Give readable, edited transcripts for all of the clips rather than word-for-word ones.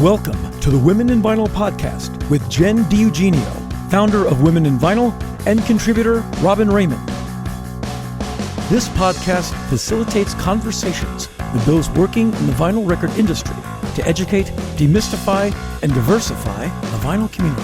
Welcome to the Women in Vinyl podcast with Jen DiEugenio, founder of Women in Vinyl, and contributor Robin Raymond. This podcast facilitates conversations with those working in the vinyl record industry to educate, demystify, and diversify the vinyl community.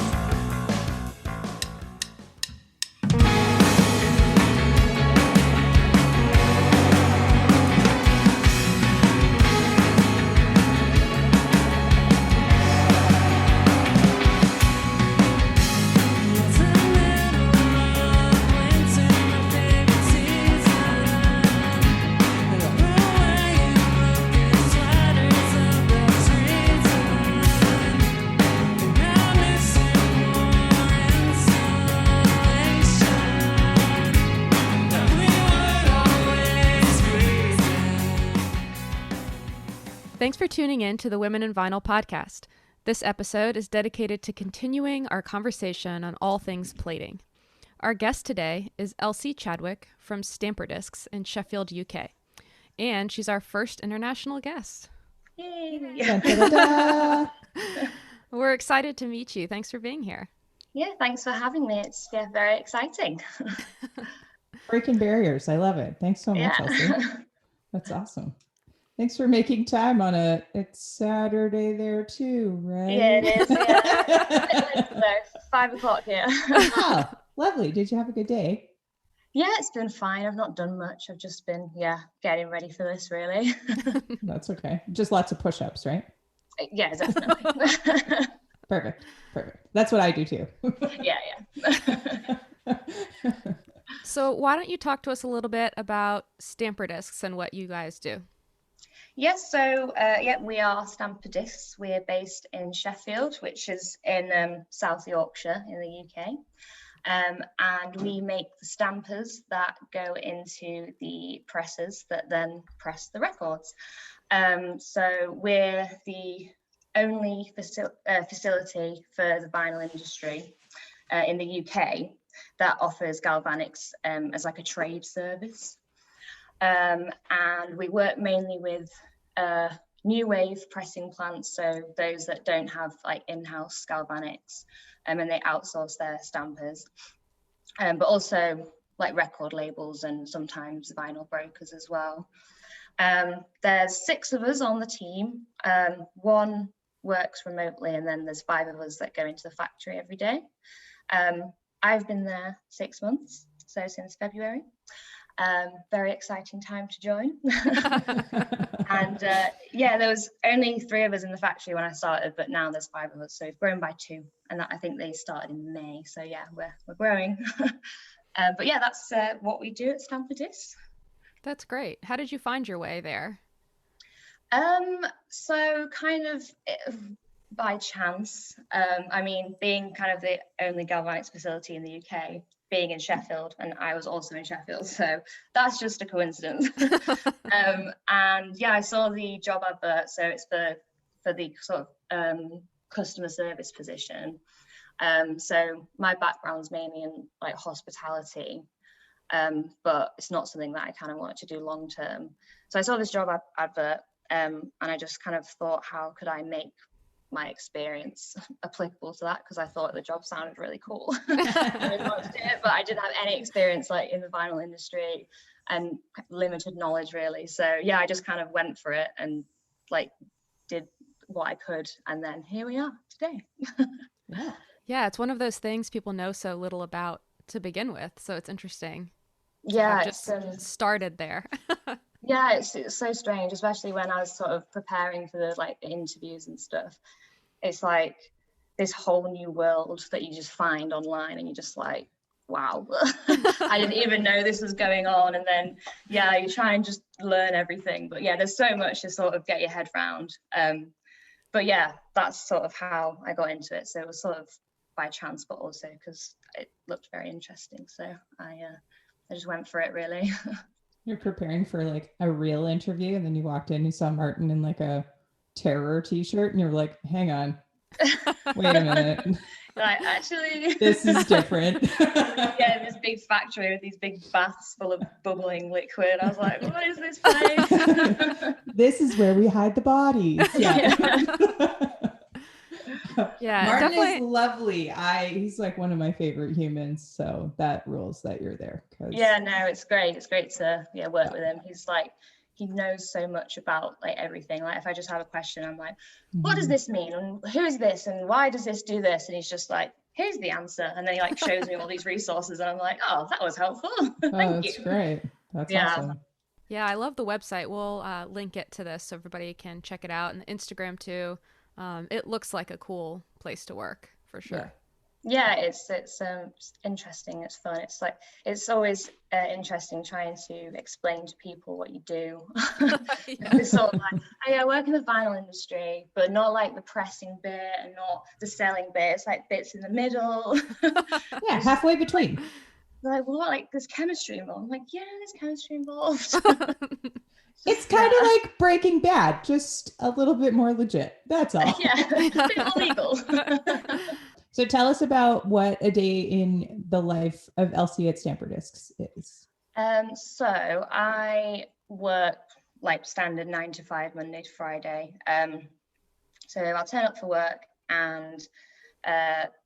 Thanks for tuning in to the Women in Vinyl podcast. This episode is dedicated to continuing our conversation on all things plating. Our guest today is Elsie Chadwick from StamperDiscs in Sheffield, UK. And she's our first international guest. Yay! We're excited to meet you. Thanks for being here. Yeah, thanks for having me. It's very exciting. Breaking barriers. I love it. Thanks so much, Elsie. That's awesome. Thanks for making time on it's Saturday there too, right? Yeah, it is. Yeah. 5 o'clock here. Oh, lovely. Did you have a good day? Yeah, it's been fine. I've not done much. I've just been, getting ready for this, really. That's okay. Just lots of push-ups, right? Yeah, definitely. Perfect. That's what I do too. Yeah. So why don't you talk to us a little bit about StamperDiscs and what you guys do? Yes, so we are StamperDiscs. We're based in Sheffield, which is in South Yorkshire in the UK. And we make the stampers that go into the presses that then press the records. So we're the only facility for the vinyl industry in the UK that offers galvanics as like a trade service. And we work mainly with new wave pressing plants, so those that don't have like in-house galvanics, and they outsource their stampers, but also like record labels and sometimes vinyl brokers as well. There's 6 of us on the team. 1 works remotely, and then there's 5 of us that go into the factory every day. I've been there 6 months, so since February. Very exciting time to join. And there was only 3 of us in the factory when I started, but now there's 5 of us, so we've grown by 2, and I think they started in May, so yeah, we're growing. But yeah, that's what we do at StamperDiscs. That's great. How did you find your way there? So kind of by chance. I mean, being kind of the only galvanics facility in the UK, being in Sheffield, and I was also in Sheffield, so that's just a coincidence. And yeah, I saw the job advert, so it's for the sort of customer service position. So my background's mainly in like hospitality, but it's not something that I kind of wanted to do long term. So I saw this job advert, and I just kind of thought, how could I make my experience applicable to that, because I thought the job sounded really cool. I really wanted to do it, but I didn't have any experience like in the vinyl industry and limited knowledge really. So yeah, I just kind of went for it and like did what I could, and then here we are today. Yeah, it's one of those things people know so little about to begin with, so it's interesting. Yeah, just started there. Yeah, it's so strange, especially when I was sort of preparing for the interviews and stuff. It's like this whole new world that you just find online, and you're just like, wow, I didn't even know this was going on. And then, yeah, you try and just learn everything. But yeah, there's so much to sort of get your head around. But yeah, that's sort of how I got into it. So it was sort of by chance, but also because it looked very interesting. So I just went for it, really. You're preparing for like a real interview, and then you walked in, you saw Martin in like a terror t-shirt, and you're like, hang on, wait a minute. Like, actually, this is different. Yeah, this big factory with these big baths full of bubbling liquid. I was like, what is this place? This is where we hide the bodies. Yeah. Yeah, Martin definitely. is lovely. He's like one of my favorite humans. So that rules that you're there. Yeah, no, it's great. It's great to work with him. He's like, he knows so much about like everything. Like if I just have a question, I'm like, what does this mean? And who is this? And why does this do this? And he's just like, here's the answer. And then he like shows me all these resources and I'm like, oh, that was helpful. Thank that's you. Great. That's awesome. Yeah, I love the website. We'll link it to this so everybody can check it out, and Instagram too. It looks like a cool place to work for sure. Yeah, it's interesting. It's fun. It's like it's always interesting trying to explain to people what you do. It's sort of like, I work in the vinyl industry, but not like the pressing bit and not the selling bit. It's like bits in the middle. Yeah, halfway between. Like, well, like there's chemistry involved. I'm like, yeah, there's chemistry involved. It's kind of like Breaking Bad, just a little bit more legit. That's all. Yeah, a bit more legal. So tell us about what a day in the life of Elsie at StamperDiscs is. So I work like standard 9 to 5, Monday to Friday. So I'll turn up for work and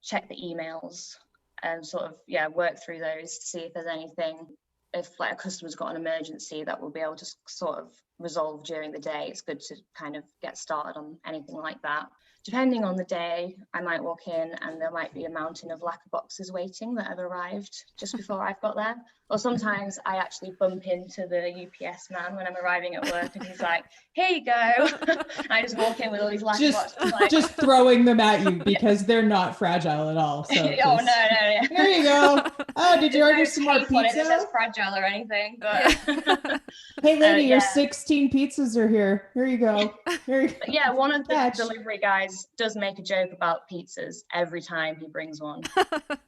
check the emails and sort of work through those to see if there's anything, if like a customer's got an emergency that we'll be able to sort of resolve during the day. It's good to kind of get started on anything like that. Depending on the day, I might walk in and there might be a mountain of lacquer boxes waiting that have arrived just before I've got there. Or sometimes I actually bump into the UPS man when I'm arriving at work and he's like, here you go. I just walk in with all these lacquer boxes. Like, just throwing them at you because they're not fragile at all. So oh, no. Yeah. Here you go. Oh, did you order some more On it that pizza? says fragile or anything. But hey, lady, your 16 pizzas are here. Here you go. Here you go. Yeah, one of the delivery guys does make a joke about pizzas every time he brings one.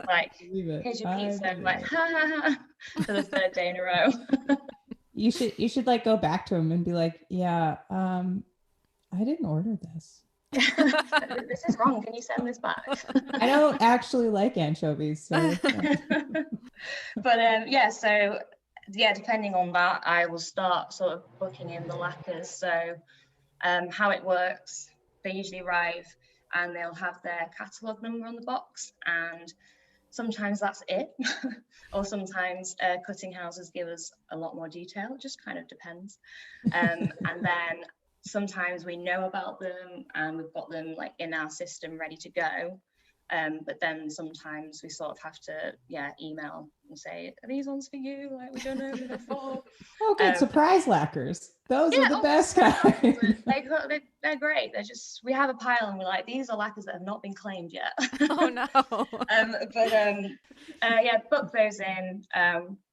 Like, here's your pizza. I'm like, ha ha ha, for the third day in a row. You should like go back to him and be like, yeah, I didn't order this. This is wrong. Can you send this back? I don't actually like anchovies. So. But depending on that, I will start sort of booking in the lacquers. So how it works, they usually arrive and they'll have their catalogue number on the box, and sometimes that's it. Or sometimes cutting houses give us a lot more detail. It just kind of depends. And then sometimes we know about them and we've got them like in our system ready to go. But then sometimes we sort of have to email and say, are these ones for you? Like, we don't know who they're for. Oh, good. Surprise lacquers. Those are the best kind. They're great. They're just, we have a pile and we're like, these are lacquers that have not been claimed yet. Oh no. Book those in,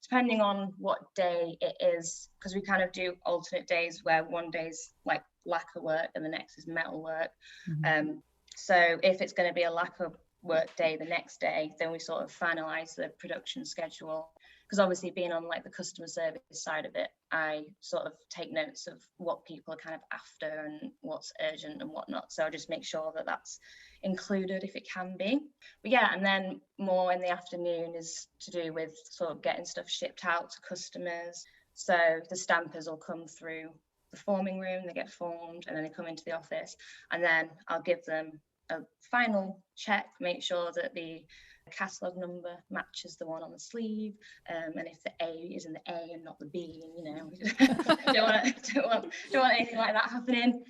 depending on what day it is, because we kind of do alternate days where one day's like lacquer work and the next is metal work. Mm-hmm. So if it's going to be a lacquer work day the next day, then we sort of finalize the production schedule, because obviously being on like the customer service side of it, I sort of take notes of what people are kind of after and what's urgent and whatnot. So I just make sure that that's included if it can be. But yeah, and then more in the afternoon is to do with sort of getting stuff shipped out to customers. So the stampers will come through the forming room, they get formed, and then they come into the office, and then I'll give them a final check, make sure that the catalogue number matches the one on the sleeve, and if the A is in the A and not the B, and don't want anything like that happening.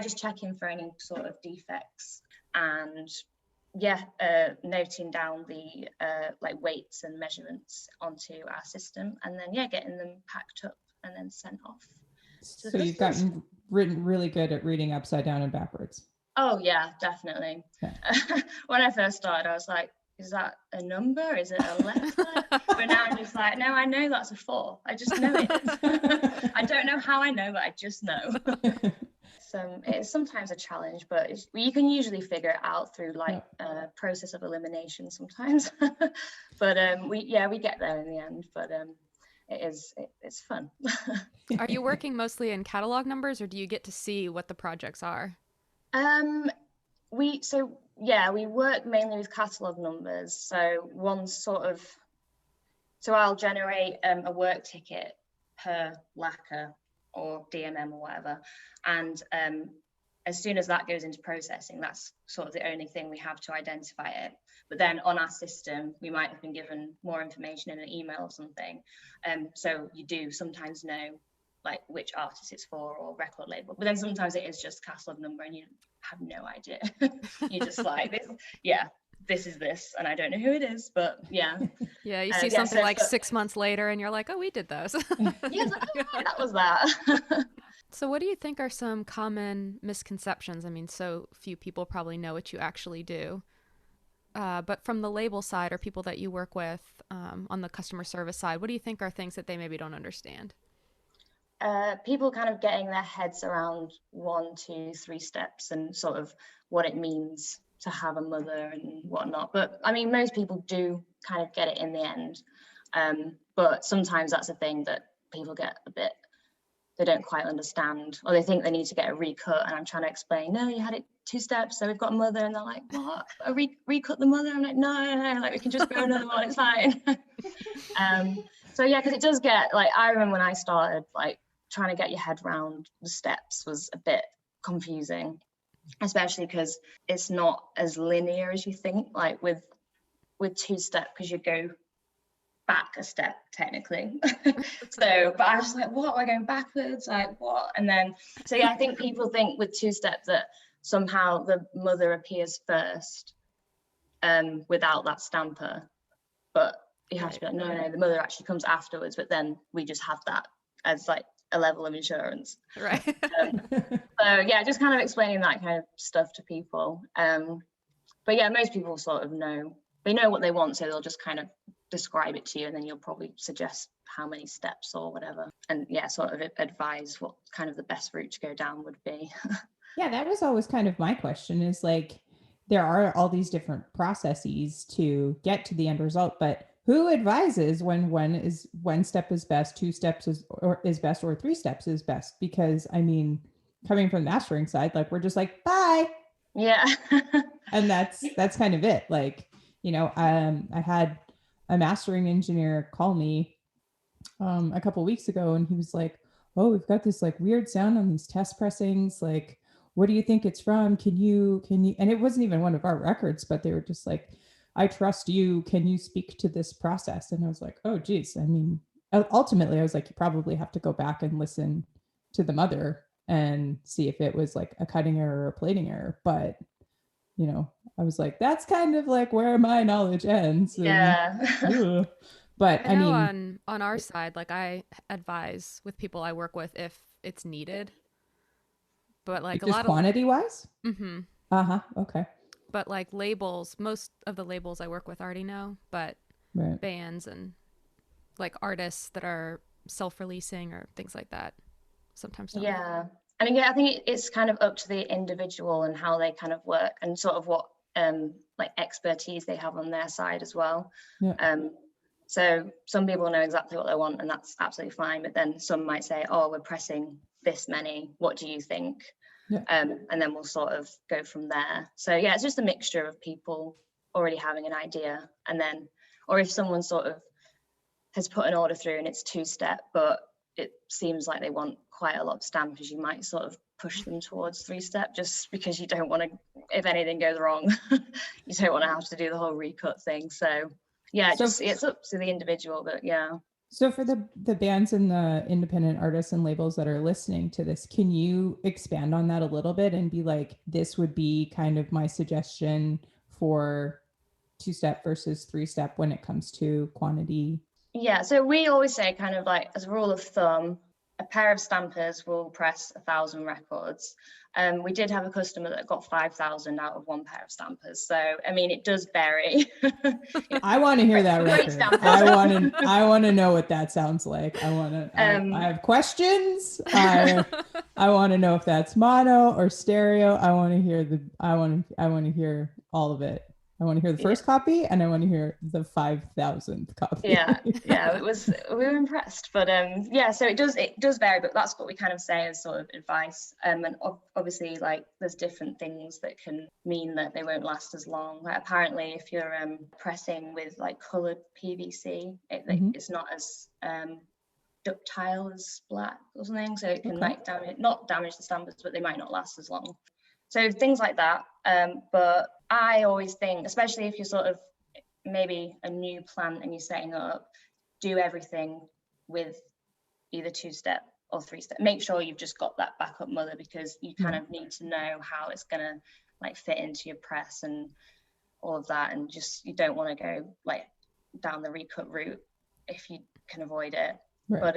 Just checking for any sort of defects, and noting down the like weights and measurements onto our system, and then getting them packed up and then sent off. So you've gotten really good at reading upside down and backwards. Oh yeah, definitely. Yeah. When I first started, I was like, is that a number? Is it a letter? But now I'm just like, no, I know that's a 4. I just know it. I don't know how I know, but I just know. So it's sometimes a challenge, but you can usually figure it out through like a process of elimination sometimes. But we get there in the end. But it's fun. Are you working mostly in catalog numbers, or do you get to see what the projects are? We work mainly with catalog numbers. So I'll generate a work ticket per lacquer or DMM or whatever, and as soon as that goes into processing, that's sort of the only thing we have to identify it. But then on our system, we might have been given more information in an email or something. So you do sometimes know like which artist it's for or record label, but then sometimes it is just catalog number and you have no idea. You're just like, this is this, and I don't know who it is, but yeah. Yeah, you see something like 6 months later and you're like, oh, we did those. Yes, that was that. So what do you think are some common misconceptions? I mean, so few people probably know what you actually do. But from the label side or people that you work with on the customer service side, what do you think are things that they maybe don't understand? People kind of getting their heads around 1, 2, 3 steps and sort of what it means to have a mother and whatnot. But I mean, most people do kind of get it in the end. But sometimes that's a thing that people get a bit, they don't quite understand, or they think they need to get a recut, and I'm trying to explain, no, you had it 2 steps, so we've got a mother, and they're like, what, recut the mother? I'm like, no, like we can just go another one, it's fine. So yeah, because it does get, like, I remember when I started, like, trying to get your head around the steps was a bit confusing, especially because it's not as linear as you think, like with 2-step, because you go back a step technically. So, but I was just like, what, am I going backwards, like what? And then, so yeah, I think people think with 2-step that somehow the mother appears first without that stamper, but you have to be like, no, the mother actually comes afterwards, but then we just have that as like a level of insurance, right? So yeah, just kind of explaining that kind of stuff to people. But yeah, most people sort of know, they know what they want, so they'll just kind of describe it to you, and then you'll probably suggest how many steps or whatever, and yeah, sort of advise what kind of the best route to go down would be. Yeah, that was always kind of my question, is like, there are all these different processes to get to the end result, but who advises when step is best, 2 steps is best, or 3 steps is best? Because I mean, coming from the mastering side, like we're just like, bye. Yeah. And that's kind of it. Like, you know, I had a mastering engineer call me a couple of weeks ago, and he was like, oh, we've got this like weird sound on these test pressings. Like, what do you think it's from? Can you, and it wasn't even one of our records, but they were just like, I trust you. Can you speak to this process? And I was like, oh, geez. I mean, ultimately, I was like, you probably have to go back and listen to the mother and see if it was like a cutting error or a plating error. But, you know, I was like, that's kind of like where my knowledge ends. Yeah. But I mean, on our side, like I advise with people I work with if it's needed. But like a lot of quantity wise? Mm-hmm. Uh-huh. Okay. But like labels, most of the labels I work with already know, but right. Bands and like artists that are self-releasing or things like that sometimes don't. Yeah. I mean, yeah, I think it's kind of up to the individual and how they kind of work, and sort of what like expertise they have on their side as well. Yeah. So some people know exactly what they want, and that's absolutely fine. But then some might say, oh, we're pressing this many. What do you think? Yeah. And then we'll sort of go from there. So yeah, it's just a mixture of people already having an idea, and then, or if someone sort of has put an order through and it's 2-step, but it seems like they want quite a lot of stampers, you might sort of push them towards 3-step, just because you don't want to, if anything goes wrong, you don't want to have to do the whole recut thing. So yeah, it's up to the individual, but yeah. So for the bands and the independent artists and labels that are listening to this, can you expand on that a little bit and be like, this would be kind of my suggestion for 2-step versus 3-step when it comes to quantity? Yeah, so we always say, kind of like as a rule of thumb, a pair of stampers will press 1,000 records. We did have a customer that got 5,000 out of one pair of stampers. So, I mean, it does vary. I want to hear that record. I want to know what that sounds like. I have questions. I want to know if that's mono or stereo. I want to hear all of it. I want to hear the first copy, and I want to hear the 5,000th copy. Yeah, we were impressed, but yeah, so it does vary, but that's what we kind of say as sort of advice. And obviously, like, there's different things that can mean that they won't last as long. Like, apparently, if you're pressing with like colored PVC, it's not as ductile as black or something, so it can like not damage the stampers, but they might not last as long. So things like that. But I always think, especially if you're sort of maybe a new plant and you're setting up, do everything with either 2-step or 3-step. Make sure you've just got that backup mother, because you kind of need to know how it's gonna like fit into your press and all of that, and just you don't want to go like down the recut route if you can avoid it. Right. But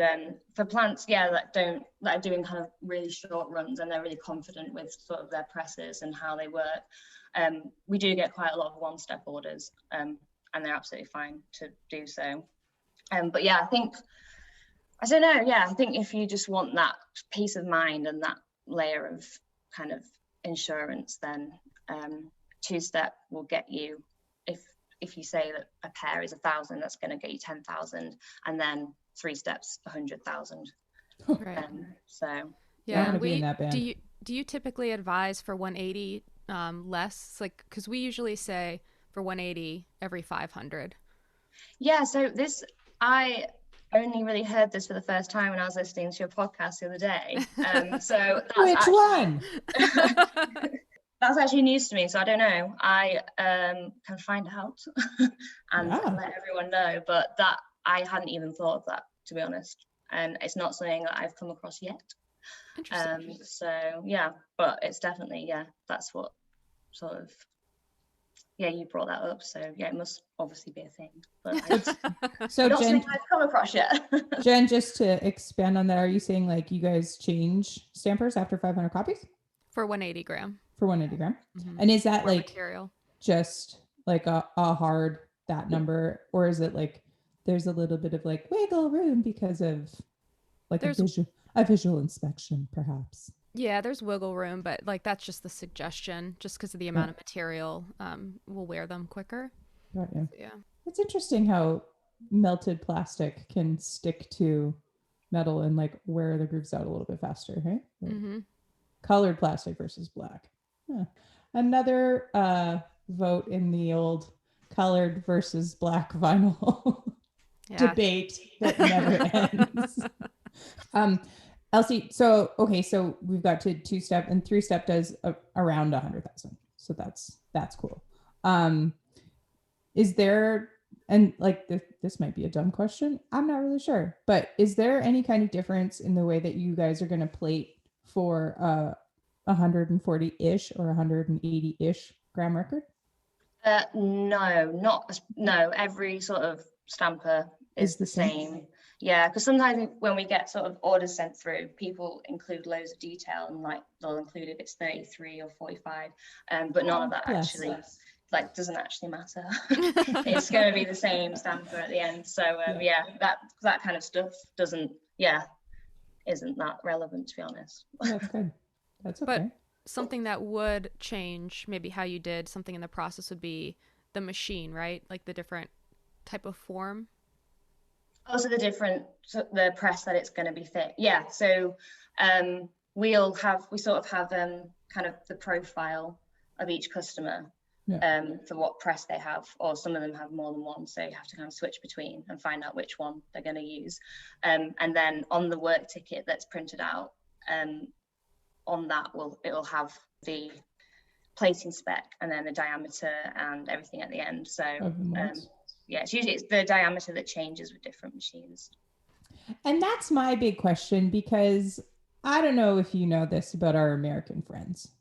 for plants, that are doing kind of really short runs and they're really confident with sort of their presses and how they work, we do get quite a lot of 1-step orders, and they're absolutely fine to do so. But yeah, I don't know. I think if you just want that peace of mind and that layer of kind of insurance, then 2-step will get you, if you say that a pair is 1,000, that's going to get you 10,000, and then 3 steps 100,000. Right. So yeah, do you typically advise for 180 less, like, because we usually say for 180 every 500? Yeah, so I only really heard this for the first time when I was listening to your podcast the other day. So which one? That's actually news to me, so I don't know. I can find out and let everyone know, but that I hadn't even thought of that, to be honest, and it's not something that I've come across yet. Interesting. So yeah, but it's definitely that's what sort of you brought that up, so it must obviously be a thing, but so not Jen, something I've come across yet. Jen, just to expand on that, are you saying like you guys change stampers after 500 copies for 180 gram? For 180 gram. And is that like material, just like a hard that number, or is it like there's a little bit of like wiggle room because of like a visual inspection perhaps? Yeah, there's wiggle room, but like that's just the suggestion, just because of the amount of material will wear them quicker. Right. Yeah. It's interesting how melted plastic can stick to metal and like wear the grooves out a little bit faster, right? Like, colored plastic versus black. Another vote in the old colored versus black vinyl debate that never ends. Elsie, so we've got to 2-step, and 3-step does around 100,000. So that's cool. Is there, and like this might be a dumb question, I'm not really sure, but is there any kind of difference in the way that you guys are going to plate for 140-ish or 180-ish gram record? No. Every sort of stamper is the same. Yeah, because sometimes when we get sort of orders sent through, people include loads of detail, and like they'll include if it's 33 or 45, but none of that actually like doesn't actually matter. It's going to be the same stamper at the end. So that kind of stuff isn't that relevant, to be honest. That's good. That's okay. But something that would change maybe how you did something in the process would be the machine, right? Like the different type of form. Also the press that it's going to be fit. Yeah. So we sort of have kind of the profile of each customer for what press they have, or some of them have more than one, so you have to kind of switch between and find out which one they're going to use. And then on the work ticket that's printed out, on that it'll have the plating spec and then the diameter and everything at the end. So it's the diameter that changes with different machines. And that's my big question, because I don't know if you know this about our American friends,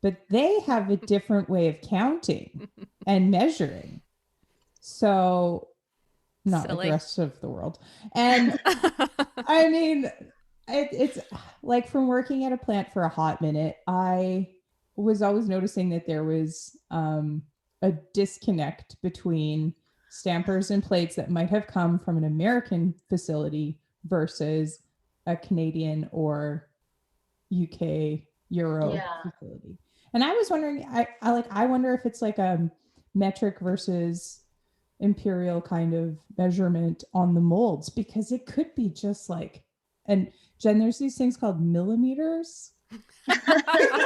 but they have a different way of counting and measuring. So not like the rest of the world. And I mean, it's like from working at a plant for a hot minute, I was always noticing that there was a disconnect between stampers and plates that might have come from an American facility versus a Canadian or UK Euro facility. And I was wondering, I wonder if it's like a metric versus imperial kind of measurement on the molds, because it could be just like, and Jen, there's these things called millimeters. That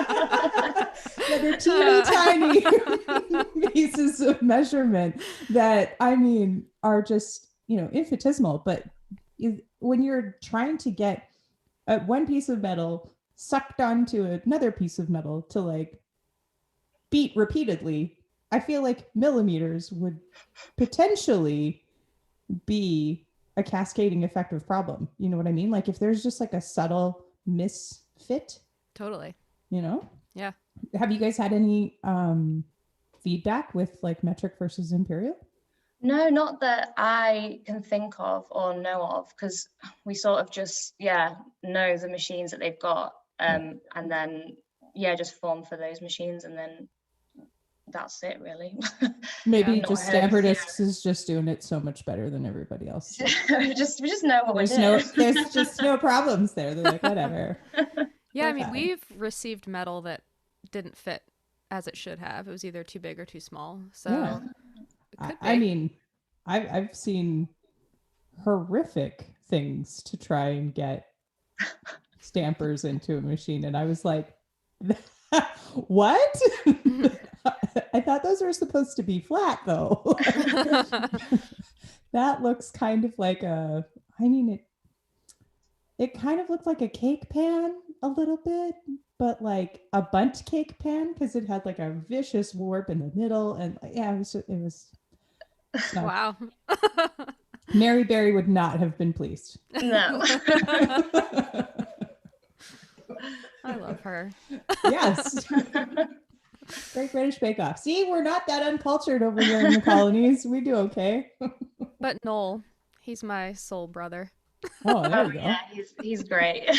are teeny tiny pieces of measurement that, I mean, are just, infinitesimal. But when you're trying to get one piece of metal sucked onto another piece of metal to like beat repeatedly, I feel like millimeters would potentially be a cascading effective problem. You know what I mean? Like if there's just like a subtle misfit, Totally. you know? Yeah. Have you guys had any feedback with like metric versus imperial? No, not that I can think of or know of, because we sort of just, know the machines that they've got, and then, just form for those machines, and then that's it, really. Maybe just StamperDiscs is just doing it so much better than everybody else. we just know what we're doing. There's just no problems there. They're like, whatever. Yeah, I mean, we've received metal that didn't fit as it should have. It was either too big or too small. So I mean, I've seen horrific things to try and get stampers into a machine, and I was like, what? I thought those were supposed to be flat, though. That looks kind of like it kind of looked like a cake pan a little bit, but like a bundt cake pan, because it had like a vicious warp in the middle, and it was wow. Mary Berry would not have been pleased. No. I love her. Yes. Great British Bake Off. See, we're not that uncultured over here in the colonies. We do okay. But Noel, he's my soul brother. Oh, there you go. Yeah, he's great.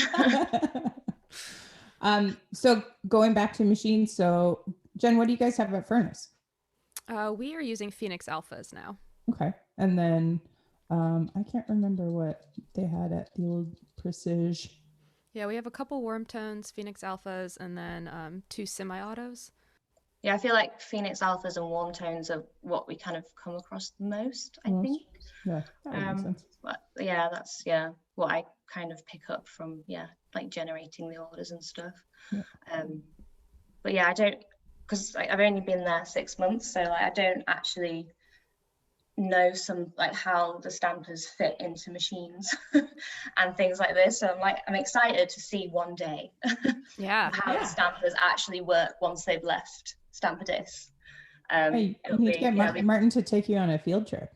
So going back to machines, so Jen, what do you guys have at Furnace? We are using Phoenix Alphas now. Okay. And then I can't remember what they had at the old Prestige. Yeah, we have a couple warm tones, Phoenix Alphas, and then 2 semi-autos. Yeah, I feel like Phoenix Alphas and warm tones are what we kind of come across the most, I think. Yeah, that would make sense. But that's what I kind of pick up from like generating the orders and stuff. Yeah. But I don't, because I've only been there 6 months, so I don't actually know some like how the stampers fit into machines and things like this. So I'm excited to see one day how the stampers actually work once they've left StamperDiscs. You need to get Martin to take you on a field trip.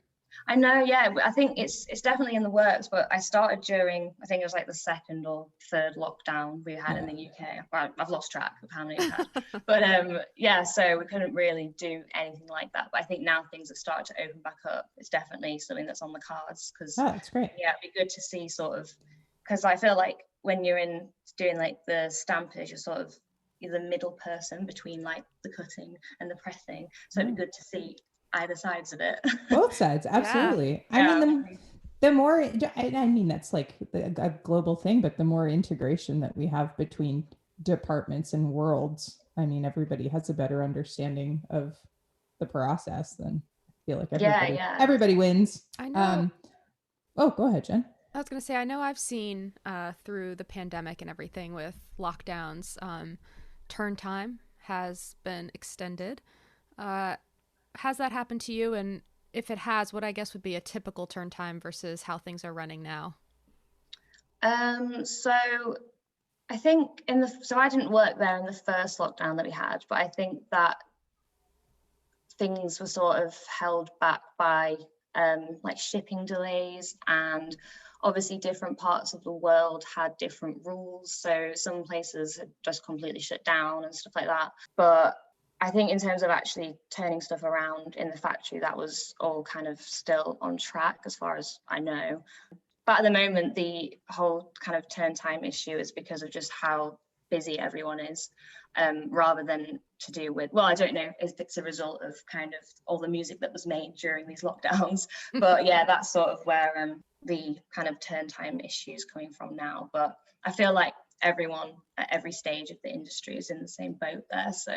I know, I think it's definitely in the works, but I started during, I think it was like the 2nd or 3rd lockdown we had in the UK. Well, I've lost track of how many we've had. But so we couldn't really do anything like that. But I think now things have started to open back up. It's definitely something that's on the cards, because that's great. Yeah, it'd be good to see sort of, because I feel like when you're doing like the stampers, you're the middle person between like the cutting and the pressing. So it'd be good to see either sides of it. Both sides, absolutely. I mean, the more, I mean, that's like a global thing, but the more integration that we have between departments and worlds, I mean, everybody has a better understanding of the process. Then I feel like everybody wins. I know. Go ahead, Jen. I was going to say, I know I've seen through the pandemic and everything with lockdowns, turn time has been extended. Has that happened to you? And if it has, what I guess would be a typical turn time versus how things are running now? So I think I didn't work there in the first lockdown that we had, but I think that things were sort of held back by like shipping delays, and obviously different parts of the world had different rules. So some places had just completely shut down and stuff like that. But I think in terms of actually turning stuff around in the factory, that was all kind of still on track as far as I know. But at the moment, the whole kind of turn time issue is because of just how busy everyone is, rather than to do with, well, I don't know if it's a result of kind of all the music that was made during these lockdowns. But that's sort of where the kind of turn time issue is coming from now. But I feel like everyone at every stage of the industry is in the same boat there, so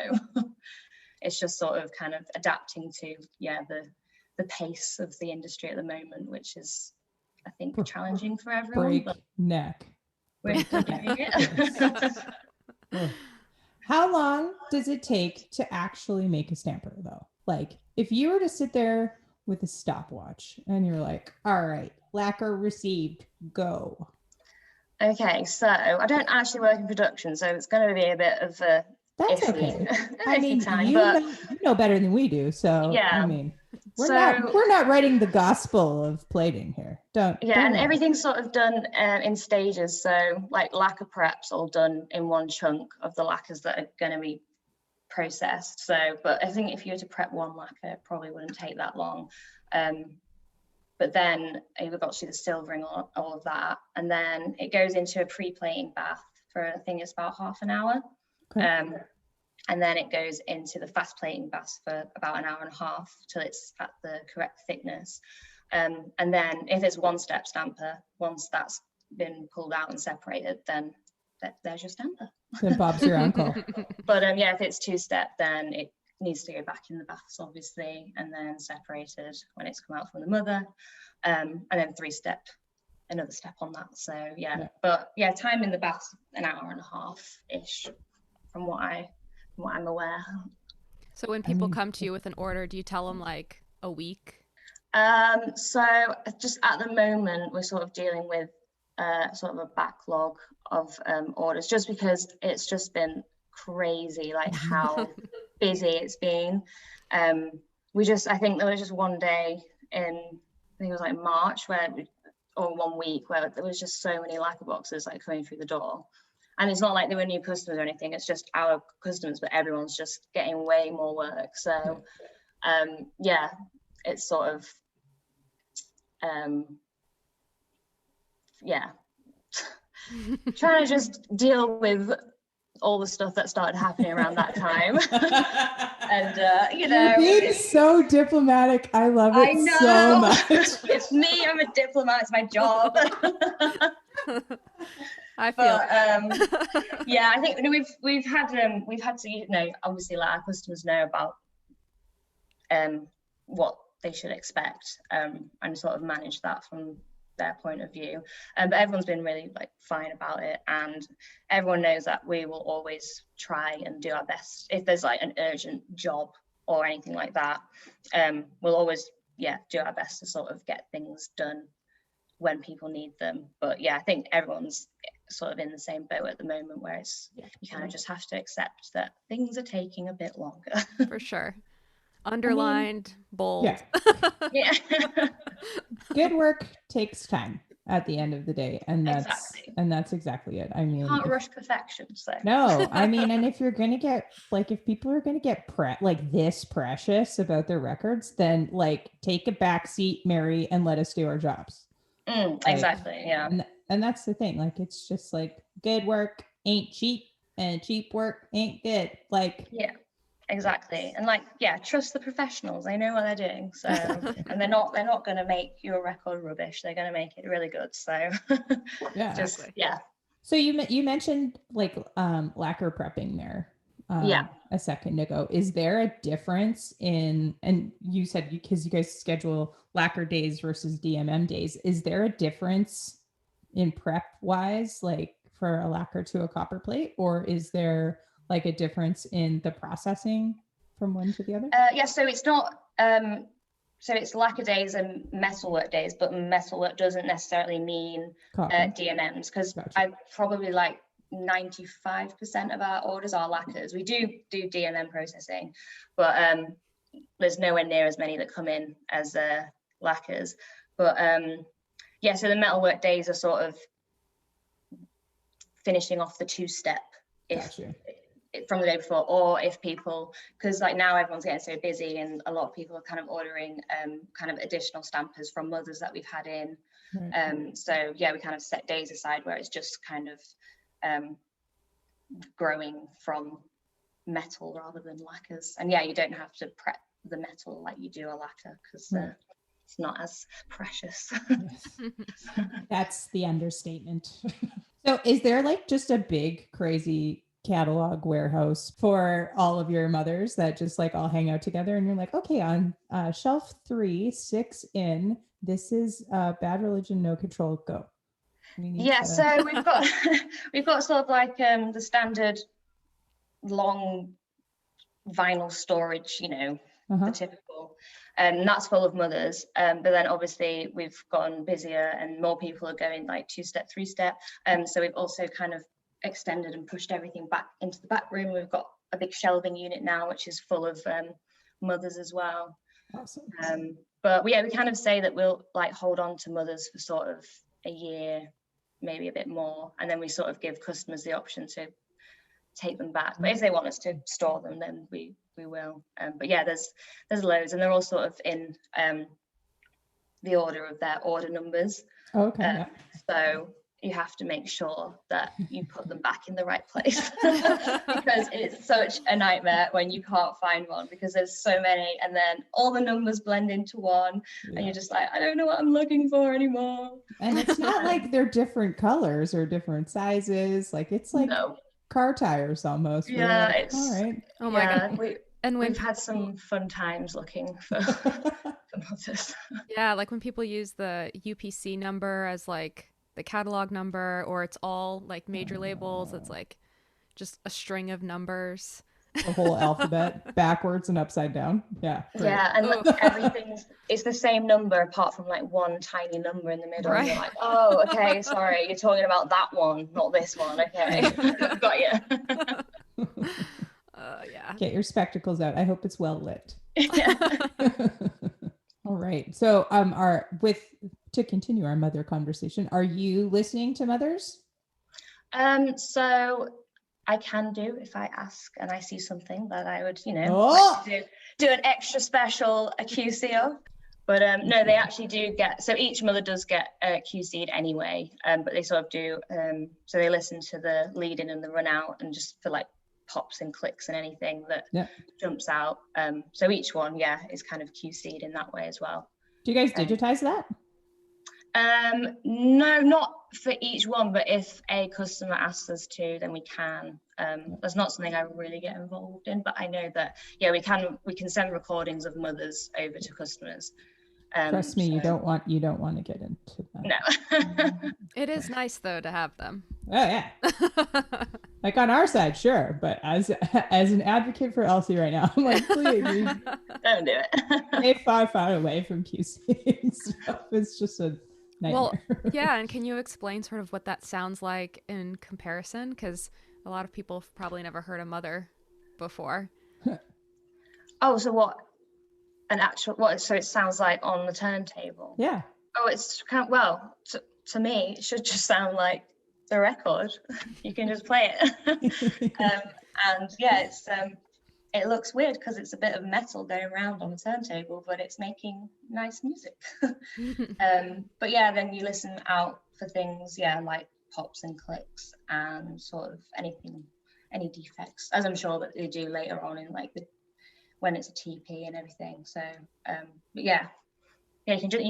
it's just sort of kind of adapting to the pace of the industry at the moment, which is, I think, challenging for everyone. Neck. We're doing it. How long does it take to actually make a stamper, though? Like, if you were to sit there with a stopwatch and you're like, all right, lacquer received, go. Okay, so I don't actually work in production, so it's going to be a bit of a That's iffy, okay. an I iffy mean, time. you know better than we do. So Yeah. I mean, we're So not writing the gospel of plating here. Don't and worry. everything's sort of done in stages. So like lacquer prep's all done in one chunk of the lacquers that are going to be processed. So, but I think if you were to prep one lacquer, it probably wouldn't take that long. But then you've got to do the silvering, all of that, and then it goes into a pre-plating bath for, I think it's about half an hour. Okay. And then it goes into the fast plating bath for about an hour and a half till it's at the correct thickness. And then if it's one-step stamper, once that's been pulled out and separated, then there's your stamper. Then Bob's your uncle. But yeah, if it's two-step, then it needs to go back in the baths, obviously, and then separated when it's come out from the mother. And then three-step, another step on that. So yeah. But yeah, time in the bath, an hour and a half-ish, from what I'm aware. So when people come to you with an order, do you tell them like a week? So just at the moment, we're sort of dealing with sort of a backlog of orders, just because it's just been crazy, like how busy it's been. I think there was just one day in, I think it was like March, or 1 week, where there was just so many lacquer boxes like coming through the door. And it's not like they were new customers or anything, it's just our customers, but everyone's just getting way more work. So yeah, it's sort of yeah, trying to just deal with all the stuff that started happening around that time. And you know, you're being so diplomatic. I love it so much. It's me, I'm a diplomat, it's my job. I feel yeah, I think we've had to, you know, obviously let our customers know about what they should expect, and sort of manage that from their point of view. But everyone's been really like fine about it, and everyone knows that we will always try and do our best. If there's like an urgent job or anything like that, we'll always do our best to sort of get things done when people need them. But yeah, I think everyone's sort of in the same boat at the moment, where it's you kind of just have to accept that things are taking a bit longer. for sure. Underlined, bold. Yeah. Good work takes time at the end of the day, and that's exactly it. I mean, you can't rush perfection. So no, I mean, and if you're gonna get if people are gonna get like this precious about their records, then like take a back seat, Mary, and let us do our jobs. Exactly. Yeah. And that's the thing. Like, it's just like good work ain't cheap, and cheap work ain't good. Like, yeah. Exactly. And like, trust the professionals. They know what they're doing. So, and they're not going to make your record rubbish. They're going to make it really good. So So you mentioned like lacquer prepping there a second ago. Is there a difference in, and you said because you guys schedule lacquer days versus DMM days, is there a difference in prep wise, like for a lacquer to a copper plate, or is there like a difference in the processing from one to the other? So it's not, so it's lacquer days and metalwork days, but metalwork doesn't necessarily mean DMMs, because I probably like 95% of our orders are lacquers. We do DMM processing, but there's nowhere near as many that come in as lacquers. But so the metalwork days are sort of finishing off the two-step from the day before, or if people, because like now everyone's getting so busy and a lot of people are kind of ordering kind of additional stampers from mothers that we've had in. So we kind of set days aside where it's just kind of growing from metal rather than lacquers. And you don't have to prep the metal like you do a lacquer, because it's not as precious. That's the understatement. So is there like just a big crazy catalog warehouse for all of your mothers that just like all hang out together, and you're like, okay, on shelf 3, 6 in, this is Bad Religion, No Control, go? So we've got sort of like the standard long vinyl storage, you know, the typical, and that's full of mothers, but then obviously we've gotten busier and more people are going like 2-step, 3-step, so we've also kind of extended and pushed everything back into the back room. We've got a big shelving unit now, which is full of mothers as well. Awesome. But we kind of say that we'll like hold on to mothers for sort of a year, maybe a bit more, and then we sort of give customers the option to take them back. But if they want us to store them, then we will. But yeah, there's loads, and they're all sort of in the order of their order numbers. Okay. So you have to make sure that you put them back in the right place because it's such a nightmare when you can't find one because there's so many, and then all the numbers blend into one, and you're just like, I don't know what I'm looking for anymore. And it's not like they're different colors or different sizes. Like it's like car tires almost. Yeah, like, it's all right. Oh my God. We've had some fun times looking for mothers. Yeah, like when people use the UPC number as like the catalog number, or it's all like major labels, it's like just a string of numbers. The whole alphabet backwards and upside down. Yeah. Great. Yeah, and like, it's the same number apart from like one tiny number in the middle. Right. And you're like, oh, okay, sorry, you're talking about that one, not this one. Okay, got you. Yeah. Get your spectacles out. I hope it's well lit. Yeah. All right. So to continue our mother conversation, are you listening to mothers? So I can do if I ask and I see something that I would, like to do an extra special QC of. But no, they actually do get, so each mother does get QC'd anyway, but they sort of do, so they listen to the lead in and the run out and just for like pops and clicks and anything that jumps out. So each one, is kind of QC'd in that way as well. Do you guys digitize that? No, not for each one, but if a customer asks us to, then we can. That's not something I really get involved in, but I know that we can send recordings of mothers over to customers. Trust me, you don't want to get into that. No. It is nice though to have them. Oh yeah. Like on our side, sure, but as an advocate for Elsie right now, I'm like, please don't do it. Stay far away from QC stuff. It's just a nightmare. Well, yeah, and can you explain sort of what that sounds like in comparison? Because a lot of people have probably never heard a mother before. Oh, so what? So it sounds like on the turntable. Yeah. Oh, it's kind of, to me, it should just sound like the record. You can just play it. And it looks weird because it's a bit of metal going around on the turntable, but it's making nice music. But then you listen out for things, like pops and clicks and sort of any defects, as I'm sure that they do later on in like when it's a TP and everything. So you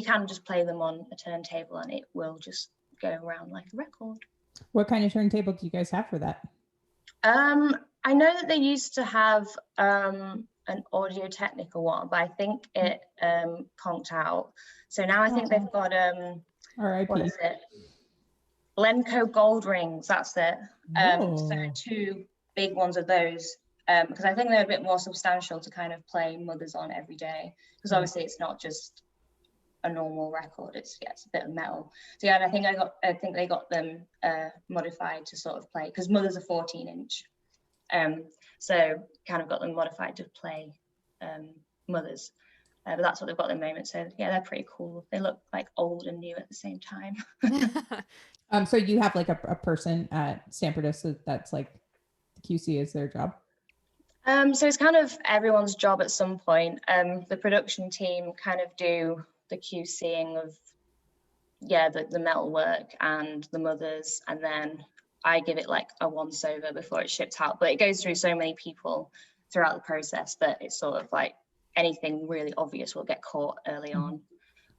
can just play them on a turntable and it will just go around like a record. What kind of turntable do you guys have for that? I know that they used to have an Audio Technica one, but I think it conked out. So now I think they've got R.I.P. what is it? Lenco Gold Rings, that's it. So 2 big ones of those. Because I think they're a bit more substantial to kind of play mothers on every day. Because obviously it's not just a normal record; it's a bit of metal. So and I think they got them modified to sort of play because mothers are 14-inch. So kind of got them modified to play mothers. But that's what they've got at the moment. So they're pretty cool. They look like old and new at the same time. So you have like a person at StamperDiscs that's like QC is their job. So it's kind of everyone's job at some point. The production team kind of do the QCing of the metal work and the mothers, and then I give it like a once over before it's shipped out. But it goes through so many people throughout the process that it's sort of like anything really obvious will get caught early on.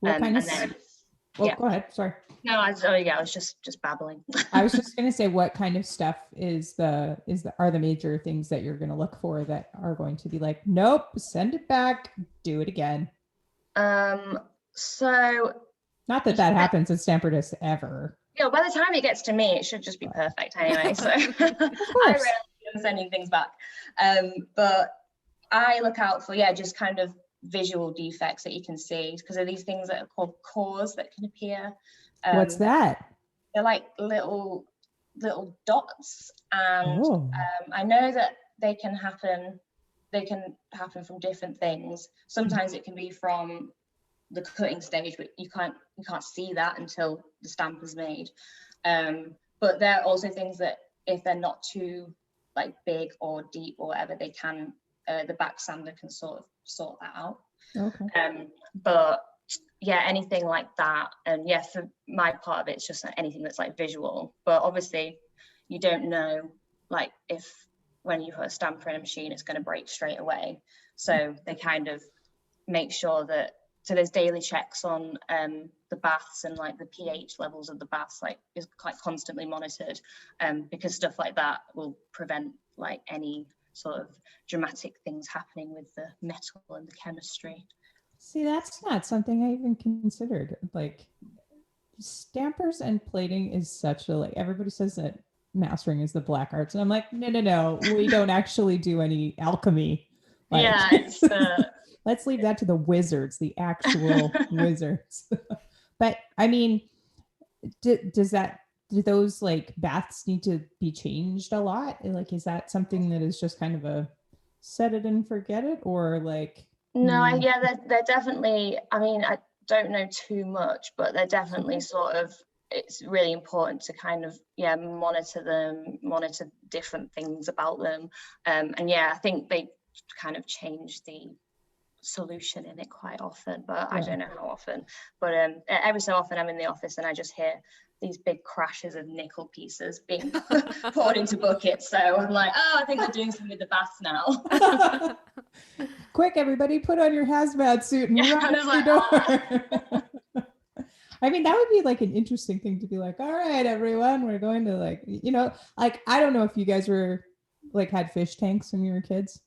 Go ahead. Sorry. No, I was just babbling. I was just going to say, what kind of stuff are the major things that you're going to look for that are going to be like, nope, send it back, do it again. So not that happens at StamperDiscs ever. By the time it gets to me, it should just be perfect anyway. So I rarely am sending things back. But I look out for just kind of visual defects that you can see, because of these things that are called cores that can appear. What's that? They're like little dots, and I know that they can happen from different things. Sometimes it can be from the cutting stage, but you can't see that until the stamp is made. But there are also things that if they're not too like big or deep or whatever, they can the back sander can sort that out. Okay. But yeah, anything like that, and yeah, for my part of it, it's just anything that's like visual. But obviously you don't know like if when you put a stamper in a machine it's going to break straight away, so they kind of make sure that, so there's daily checks on the baths, and like the pH levels of the baths like is quite constantly monitored, because stuff like that will prevent like any sort of dramatic things happening with the metal and the chemistry. See, that's not something I even considered. Like, stampers and plating is such a, like, everybody says that mastering is the black arts, and I'm like, no, we don't actually do any alchemy. Like, yeah, it's let's leave that to the wizards, the actual wizards. But I mean, do those like baths need to be changed a lot? Like, is that something that is just kind of a set it and forget it, or like? No, yeah, they're definitely, I mean, I don't know too much, but they're definitely sort of, it's really important to kind of, yeah, monitor them, monitor different things about them. And yeah, I think they kind of change the solution in it quite often, but I don't know how often. But every so often I'm in the office and I just hear these big crashes of nickel pieces being poured into buckets. So I'm like, oh, I think they're doing something with the baths now. Quick, everybody, put on your hazmat suit and run out like, the door. I mean, that would be like an interesting thing to be like, all right, everyone, we're going to like, you know, like, I don't know if you guys were like had fish tanks when you were kids,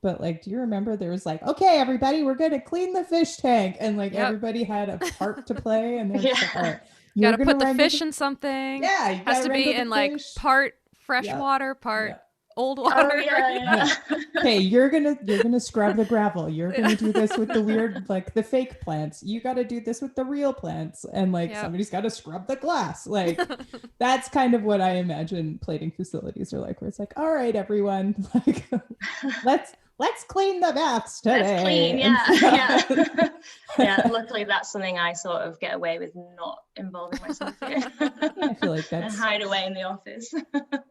but like, do you remember there was like, okay, everybody, we're going to clean the fish tank. And like everybody had a part to play. And they're like, all right, you got to put the fish in something. Yeah. It has to be in like part fresh water, part old water. Oh, yeah. Okay, you're gonna scrub the gravel. You're gonna do this with the weird, like the fake plants. You got to do this with the real plants, and like somebody's got to scrub the glass. Like that's kind of what I imagine plating facilities are like, where it's like, all right, everyone, like let's clean the baths today. Let's clean, yeah. Yeah, luckily that's something I sort of get away with not involving myself in. I feel like that's... and hide away in the office.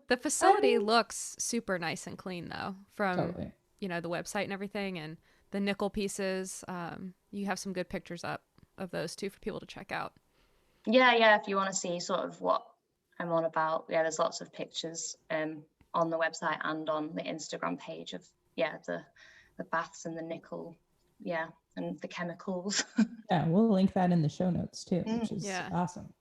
The facility looks super nice and clean though, from you know, the website and everything, and the nickel pieces. You have some good pictures up of those too for people to check out. Yeah, if you want to see sort of what I'm on about, there's lots of pictures on the website and on the Instagram page of the baths and the nickel, and the chemicals. Yeah, we'll link that in the show notes too, which is awesome.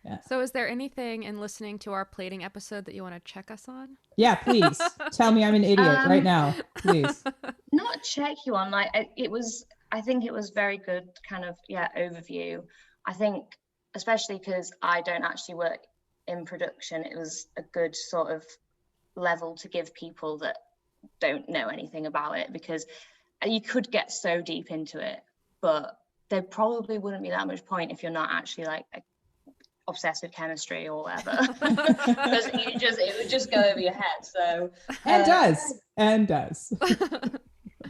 Yeah. So is there anything in listening to our plating episode that you want to check us on? Yeah, please. Tell me I'm an idiot right now, please. Not check you on, like I think it was very good kind of overview. I think especially because I don't actually work in production, it was a good sort of level to give people that don't know anything about it, because you could get so deep into it, but there probably wouldn't be that much point if you're not actually like obsessed with chemistry or whatever, because it would just go over your head. So and does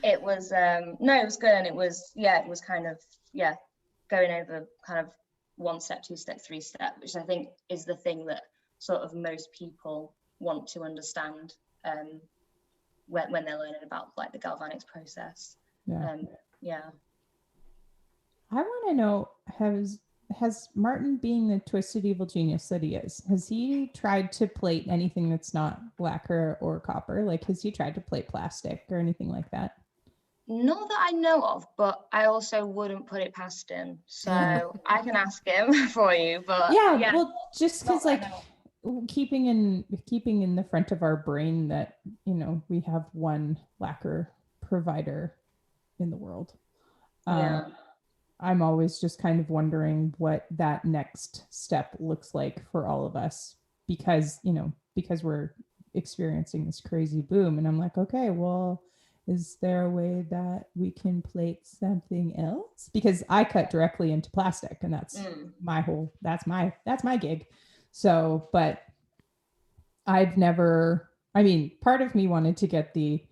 it was it was good, and it was kind of going over kind of 1 step, 2 step, 3 step, which I think is the thing that sort of most people want to understand when they're learning about like the galvanics process. I want to know, has Martin, being the twisted evil genius that he is, has he tried to plate anything that's not lacquer or copper? Like, has he tried to plate plastic or anything like that? Not that I know of, but I also wouldn't put it past him, so I can ask him for you. But well, just because like keeping in the front of our brain that, you know, we have one lacquer provider in the world. I'm always just kind of wondering what that next step looks like for all of us, because we're experiencing this crazy boom, and I'm like, okay, well, is there a way that we can plate something else? Because I cut directly into plastic, and that's my gig. So, but I've never I mean, part of me wanted to get the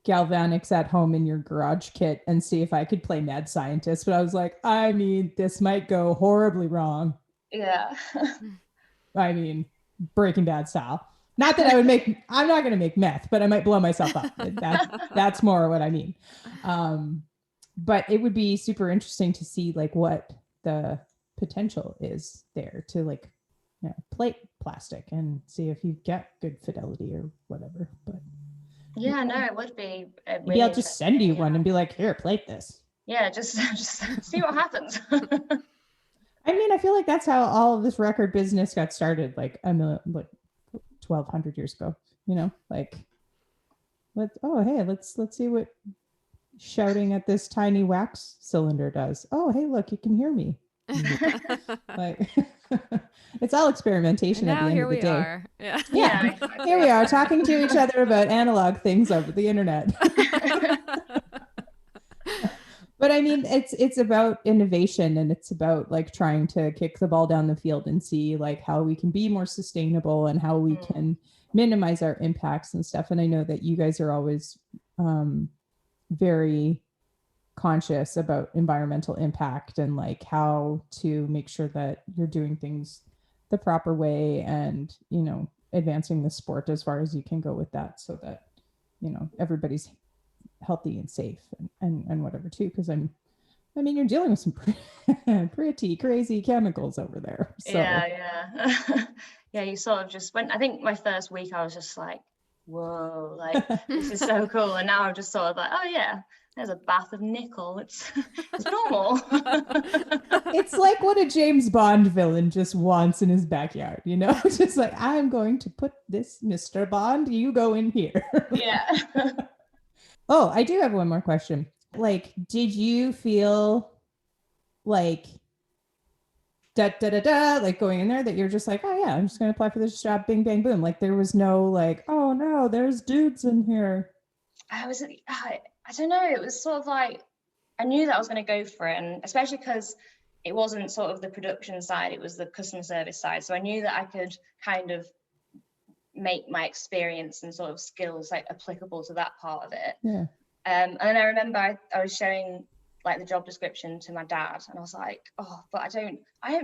galvanics at home in your garage kit and see if I could play mad scientist, but I was like, I mean, this might go horribly wrong. Yeah. I mean, Breaking Bad style. Not that I'm not going to make meth, but I might blow myself up. That's more what I mean. But it would be super interesting to see like what the potential is there to like, plate plastic and see if you get good fidelity or whatever. But Yeah, no, it would be. maybe I'll just send you one and be like, here, plate this. Yeah, just see what happens. I mean, I feel like that's how all of this record business got started, like 1,200 years ago. Like, let's see what shouting at this tiny wax cylinder does. Oh, hey, look, you can hear me. Like, it's all experimentation at the end of the day. Are. Yeah. Yeah. Here we are talking to each other about analog things over the internet. But I mean, it's about innovation, and it's about like trying to kick the ball down the field and see like how we can be more sustainable and how we can minimize our impacts and stuff. And I know that you guys are always very conscious about environmental impact and like how to make sure that you're doing things the proper way and, advancing the sport as far as you can go with that, so that, everybody's healthy and safe and whatever too. Because you're dealing with some pretty crazy chemicals over there. So. Yeah. Yeah, you sort of just went, I think my first week I was just like, whoa, like this is so cool. And now I'm just sort of like, oh yeah, there's a bath of nickel. It's normal. It's like what a James Bond villain just wants in his backyard, It's just like, I'm going to put this, Mr. Bond, you go in here. Yeah. Oh, I do have one more question. Like, did you feel like like going in there that you're just like, oh yeah, I'm just going to apply for this job, bing, bang, boom. Like there was no like, oh no, there's dudes in here. I don't know. It was sort of like, I knew that I was going to go for it. And especially because it wasn't sort of the production side, it was the customer service side. So I knew that I could kind of make my experience and sort of skills like applicable to that part of it. Yeah. And then I remember I was showing like the job description to my dad, and I was like, oh, but I don't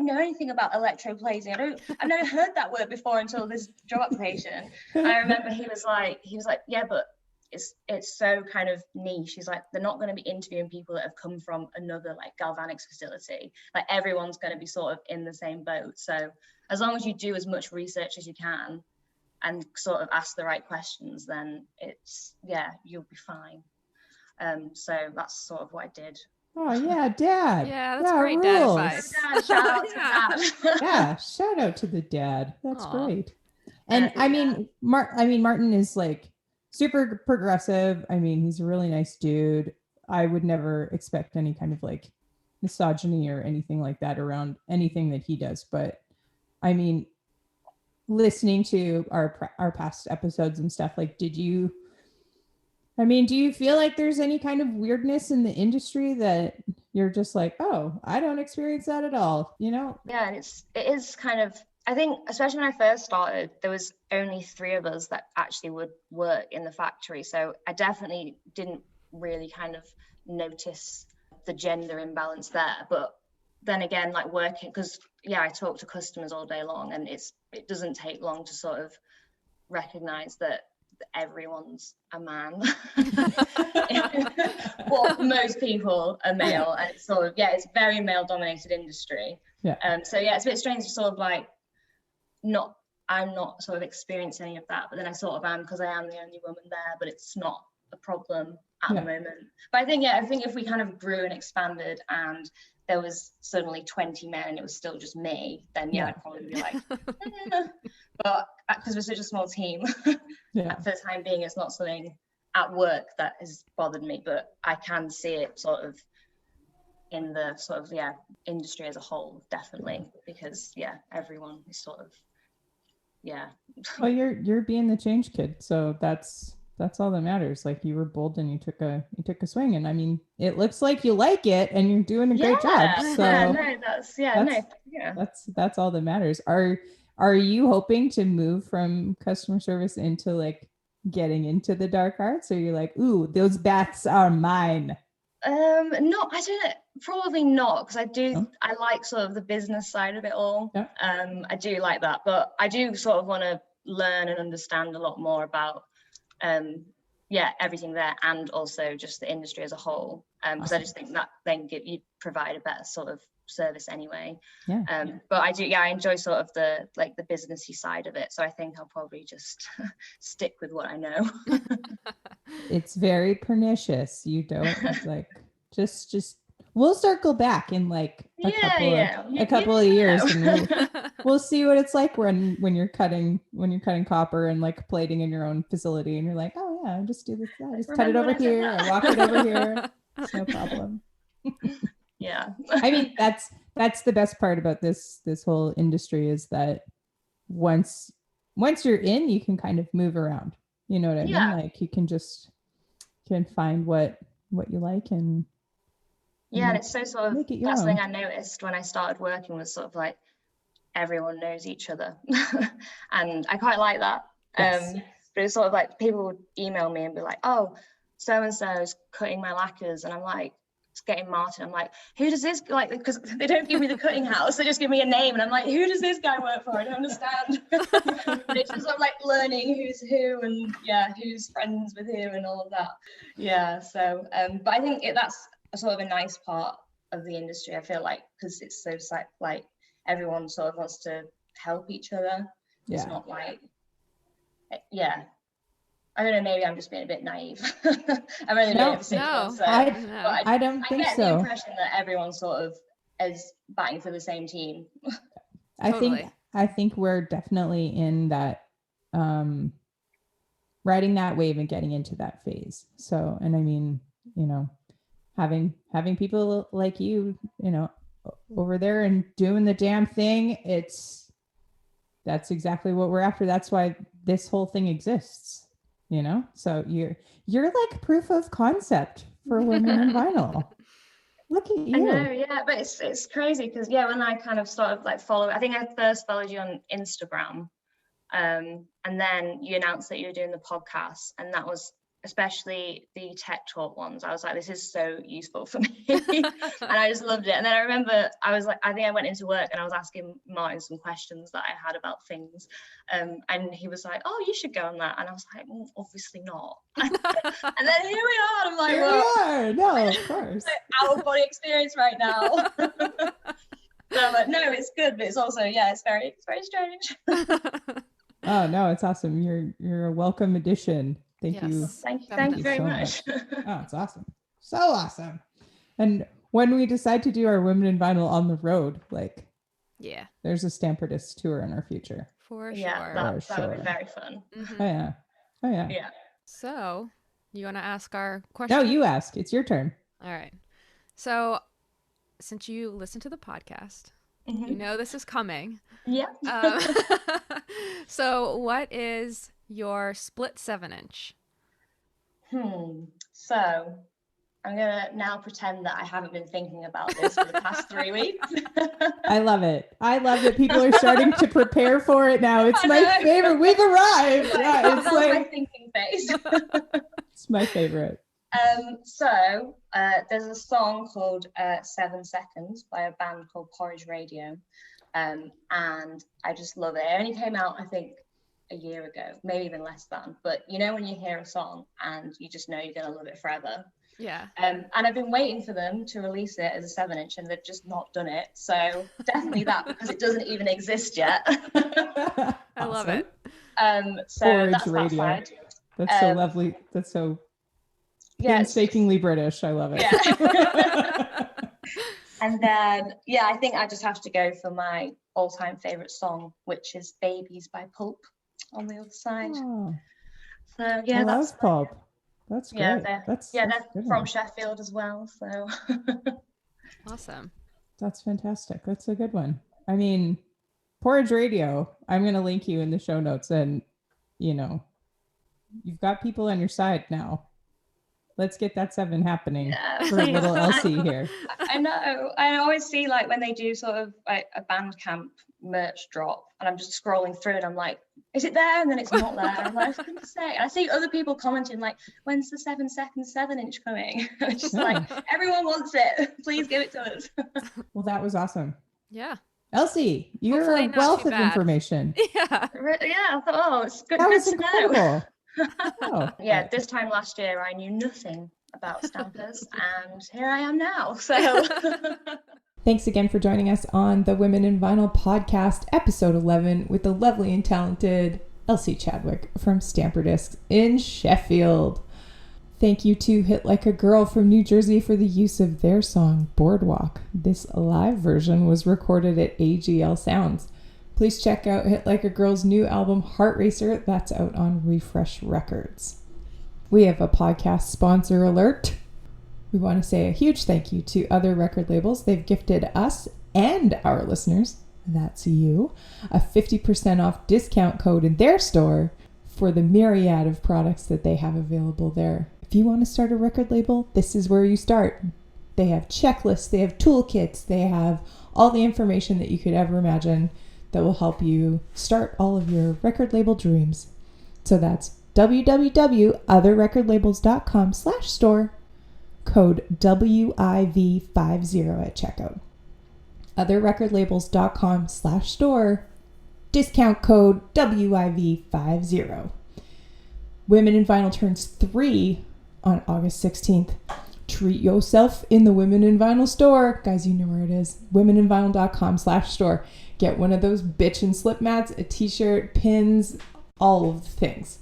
know anything about electroplating. I've never heard that word before until this job application. And I remember he was like, yeah, but it's so kind of niche. He's like, they're not going to be interviewing people that have come from another like galvanics facility. Like everyone's going to be sort of in the same boat. So as long as you do as much research as you can and sort of ask the right questions, then you'll be fine. So that's sort of what I did. Oh yeah, Dad. Yeah, that's great dad advice. Shout out to Dad. Yeah, shout out to the dad. That's Aww. great. And I mean, Martin is like super progressive. I mean, he's a really nice dude. I would never expect any kind of like misogyny or anything like that around anything that he does. But I mean, listening to our past episodes and stuff, like, do you feel like there's any kind of weirdness in the industry that you're just like, oh, I don't experience that at all, Yeah, and it is kind of, I think, especially when I first started, there was only 3 of us that actually would work in the factory. So I definitely didn't really kind of notice the gender imbalance there. But then again, like working, because I talk to customers all day long, and it doesn't take long to sort of recognize that everyone's a man. Well, most people are male, and it's sort of it's a very male dominated industry. So it's a bit strange to sort of like I'm not sort of experiencing any of that, but then I sort of am, because I am the only woman there, but it's not a problem at the moment. But I think if we kind of grew and expanded and there was suddenly 20 men and it was still just me, then I'd probably be like, but because we're such a small team, for the time being, it's not something at work that has bothered me, but I can see it sort of in the sort of industry as a whole, definitely, because everyone is sort of well, you're being the change kid, so that's all that matters. Like, you were bold and you took a swing, and I mean, it looks like you like it and you're doing a great job. So that's all that matters. Are you hoping to move from customer service into like getting into the dark arts, or you're like, ooh, those baths are mine? No, I don't know. Probably not, because Oh. I like sort of the business side of it all. Yeah. I do like that, but I do sort of want to learn and understand a lot more about everything there, and also just the industry as a whole, because I just think that then you provide a better sort of service anyway. Yeah. But I enjoy sort of the businessy side of it, so I think I'll probably just stick with what I know. It's very pernicious. You don't like just we'll circle back in like a couple of years and we'll see what it's like when you're cutting copper and like plating in your own facility, and you're like, oh yeah, I just do this, I just cut it over here, I walk it over here. It's no problem. Yeah. I mean, that's the best part about this whole industry, is that once you're in, you can kind of move around. You know what I mean? Like you can find what you like and and it's so sort of, make it that's the thing I noticed when I started working, was sort of like everyone knows each other. And I quite like that. Yes. But it's sort of like people would email me and be like, oh, so and so is cutting my lacquers, and I'm like, it's getting Martin. I'm like, who does this, like, because they don't give me the cutting house, they just give me a name, and I'm like, who does this guy work for? I don't understand. But it's just sort of like learning who's who, and who's friends with who and all of that. So but I think that's a sort of a nice part of the industry, I feel like, because it's so like everyone sort of wants to help each other. It's not like I don't know, maybe I'm just being a bit naive. I've only been here for 6 months, so I don't think get so. the impression that everyone sort of is batting for the same team. Totally. I think we're definitely in that riding that wave and getting into that phase. So, and I mean, you know, having people like you know, over there and doing the damn thing, that's exactly what we're after. That's why this whole thing exists, you know? So you're like proof of concept for women in vinyl. Look at you. I know, but it's crazy because when I kind of started like I think I first followed you on Instagram, and then you announced that you were doing the podcast, and that was, especially the tech talk ones, I was like, this is so useful for me. And I just loved it. And then I remember I think I went into work and I was asking Martin some questions that I had about things, and he was like, oh, you should go on that. And I was like, obviously not. And then here we are, and I'm like, here we are. No, of course. Our body experience right now. So I'm like, no, it's good, but it's also it's very strange. Oh no, it's awesome. You're a welcome addition. Thank you. Thank you very much. Oh, it's awesome. So awesome. And when we decide to do our Women in Vinyl on the road, like, there's a StamperDiscs tour in our future. For sure. That would be very fun. Mm-hmm. Oh yeah. So, you want to ask our question? No, you ask. It's your turn. All right. So, since you listen to the podcast, you know this is coming. Yeah. So, what is your split 7-inch? So I'm gonna now pretend that I haven't been thinking about this for the past 3 weeks. I love it. People are starting to prepare for it now. It's my favorite. We've arrived. It's like my thinking phase. It's my favorite. So there's a song called 7 Seconds by a band called Porridge Radio, and I just love it. It only came out, I think, a year ago, maybe even less than, but you know when you hear a song and you just know you're gonna love it forever. And I've been waiting for them to release it as a 7-inch, and they've just not done it, so definitely that, because it doesn't even exist yet. I love it. So Porridge that's Radio. that side. That's so lovely. That's so painstakingly British. I love it. And then I think I just have to go for my all-time favorite song, which is Babies by Pulp on the other side. So I love Pulp. That's great. They're from Sheffield as well, so awesome. That's fantastic. That's a good one. I mean, Porridge Radio, I'm going to link you in the show notes, and you know, you've got people on your side now. Let's get that 7 happening Yeah. for little Elsie here. I know. I always see like when they do sort of like a Bandcamp merch drop, and I'm just scrolling through, and I'm like, is it there? And then it's not there. I'm like, for goodness sake. And I see other people commenting like, when's the 7-second 7-inch coming? It's just like, everyone wants it. Please give it to us. Well, that was awesome. Yeah. Elsie, you're Hopefully a not wealth too of bad. information. Yeah. Yeah, I thought, oh, it's good, That good was to know. incredible. Oh. Yeah, this time last year I knew nothing about stampers, and here I am now. So Thanks again for joining us on the Women in Vinyl podcast, episode 11, with the lovely and talented Elsie Chadwick from StamperDiscs in Sheffield. Thank you to Hit Like a Girl from New Jersey for the use of their song, Boardwalk. This live version was recorded at AGL Sounds. Please check out Hit Like a Girl's new album, HeartRacer. That's out on Refresh Records. We have a podcast sponsor alert. We want to say a huge thank you to other record labels. They've gifted us and our listeners, that's you, a 50% off discount code in their store for the myriad of products that they have available there. If you want to start a record label, this is where you start. They have checklists, they have toolkits, they have all the information that you could ever imagine that will help you start all of your record label dreams. So that's www.otherrecordlabels.com/store, code WIV50 at checkout. Otherrecordlabels.com/store, discount code WIV50. Women in Vinyl turns 3 on August 16th. Treat yourself in the Women in Vinyl store. Guys, you know where it is. womeninvinyl.com/store. Get one of those bitchin' slip mats, a t-shirt, pins, all of the things.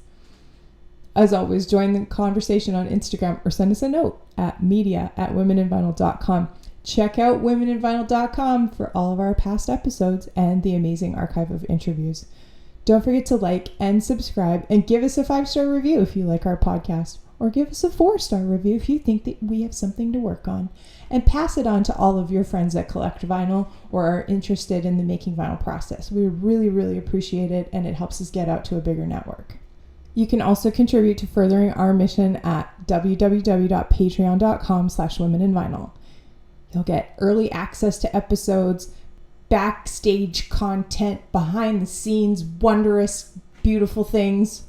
As always, join the conversation on Instagram or send us a note at media@womeninvinyl.com. Check out womeninvinyl.com for all of our past episodes and the amazing archive of interviews. Don't forget to like and subscribe and give us a 5-star review if you like our podcast, or give us a 4-star review if you think that we have something to work on. And pass it on to all of your friends that collect vinyl or are interested in the making vinyl process. We really, really appreciate it, and it helps us get out to a bigger network. You can also contribute to furthering our mission at www.patreon.com/womeninvinyl. You'll get early access to episodes, backstage content, behind the scenes, wondrous, beautiful things,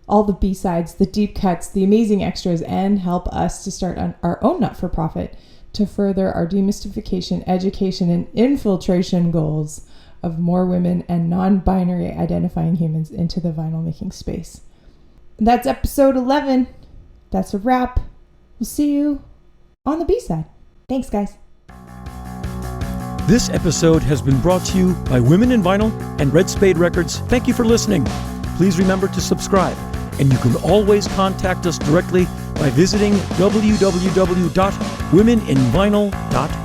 all the B-sides, the deep cuts, the amazing extras, and help us to start on our own not-for-profit to further our demystification, education, and infiltration goals of more women and non-binary identifying humans into the vinyl making space. That's episode 11. That's a wrap. We'll see you on the B-side. Thanks, guys. This episode has been brought to you by Women in Vinyl and Red Spade Records. Thank you for listening. Please remember to subscribe, and you can always contact us directly by visiting www.womeninvinyl.com.